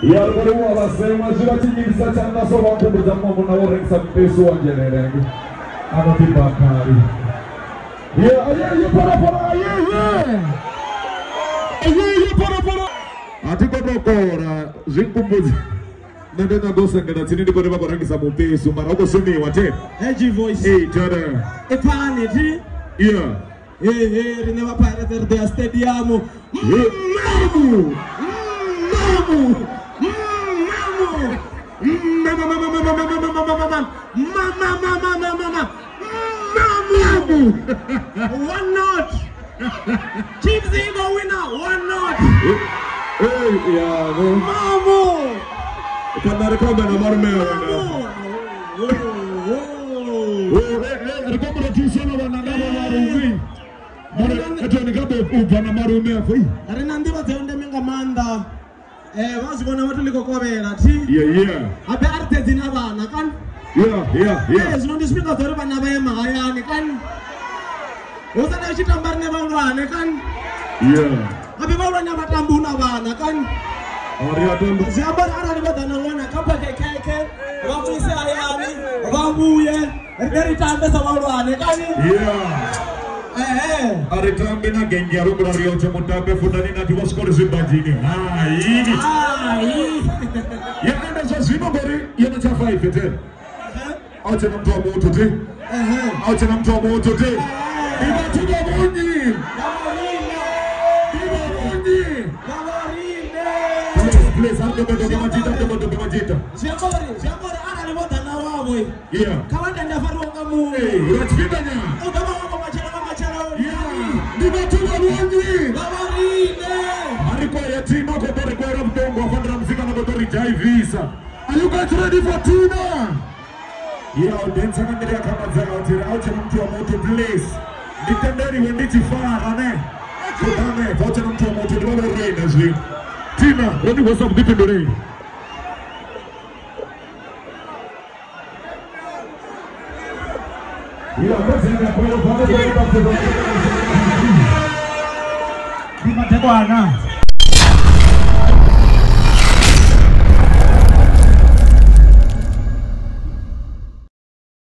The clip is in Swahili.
Ya alikuwa wasema zinatingisa chana so watu mjamaa mnaorensa peso wanjelele. Ana Bakari. Ya para para. Atiko dokora zinkumbuzi. Nende na gosa ngada tini ndiko ndeba korangisa mupeso mara uko semi wate. Gvoice. Hey tada. Epani ti. Yeah. Rineva Pirates their stadium. Mamu. One note. Chiefs Eagle winner. One note. Hey, yeah, Mamu. Khanari kama na marumeo. Rekombo tishono wanangaba marumeo. Eto nikabe upana marumeo foi. Arena ndiba zeonde menga manda. Wazibona watu liko kwabela ti. Yeah. Abe arte zinabana kan. Yeah. Zinondi speaker zore bana baye magayani kan. Usana chitambar ne bawlwane kan. Yeah. Abe bawlwana batambu na bana kan. Ariya tambu. Ziabar ara ni badana ngona kapa keke. Wafise ayani, wabuye. Eri tambe sa bawlwane kan. Yeah. Aritambe na gengia rukura rio chamutambe fundani na tiwaskori zimbajini. Ya enda za zima bori ya na chafa ifete. Ache na mtu wa moto te. Ache na mtu wa moto te. Iba tuba monyi. Please, I'm going to be majita. Ziambori ana ni wada na wawe. Yeah. Kawanda ndafaru ngamu. Hey, ratfidanya. Kama wako machara. Yeah. Dibatuba monyi. Babarine. Ariko yatima ko bari ko rabdongo afandra mzika na botori A-Reece. Are you guys ready for Tina? Yeah, dancer kandira kama zao tira out na mtu wa moto please. Nitenderi wendichi fara ne. Kutame vote na mtu wa moto ndio reina zwi. Tina, ready what's up deep in the rain? Yeah, that's it. I'm going to Di Matekwana.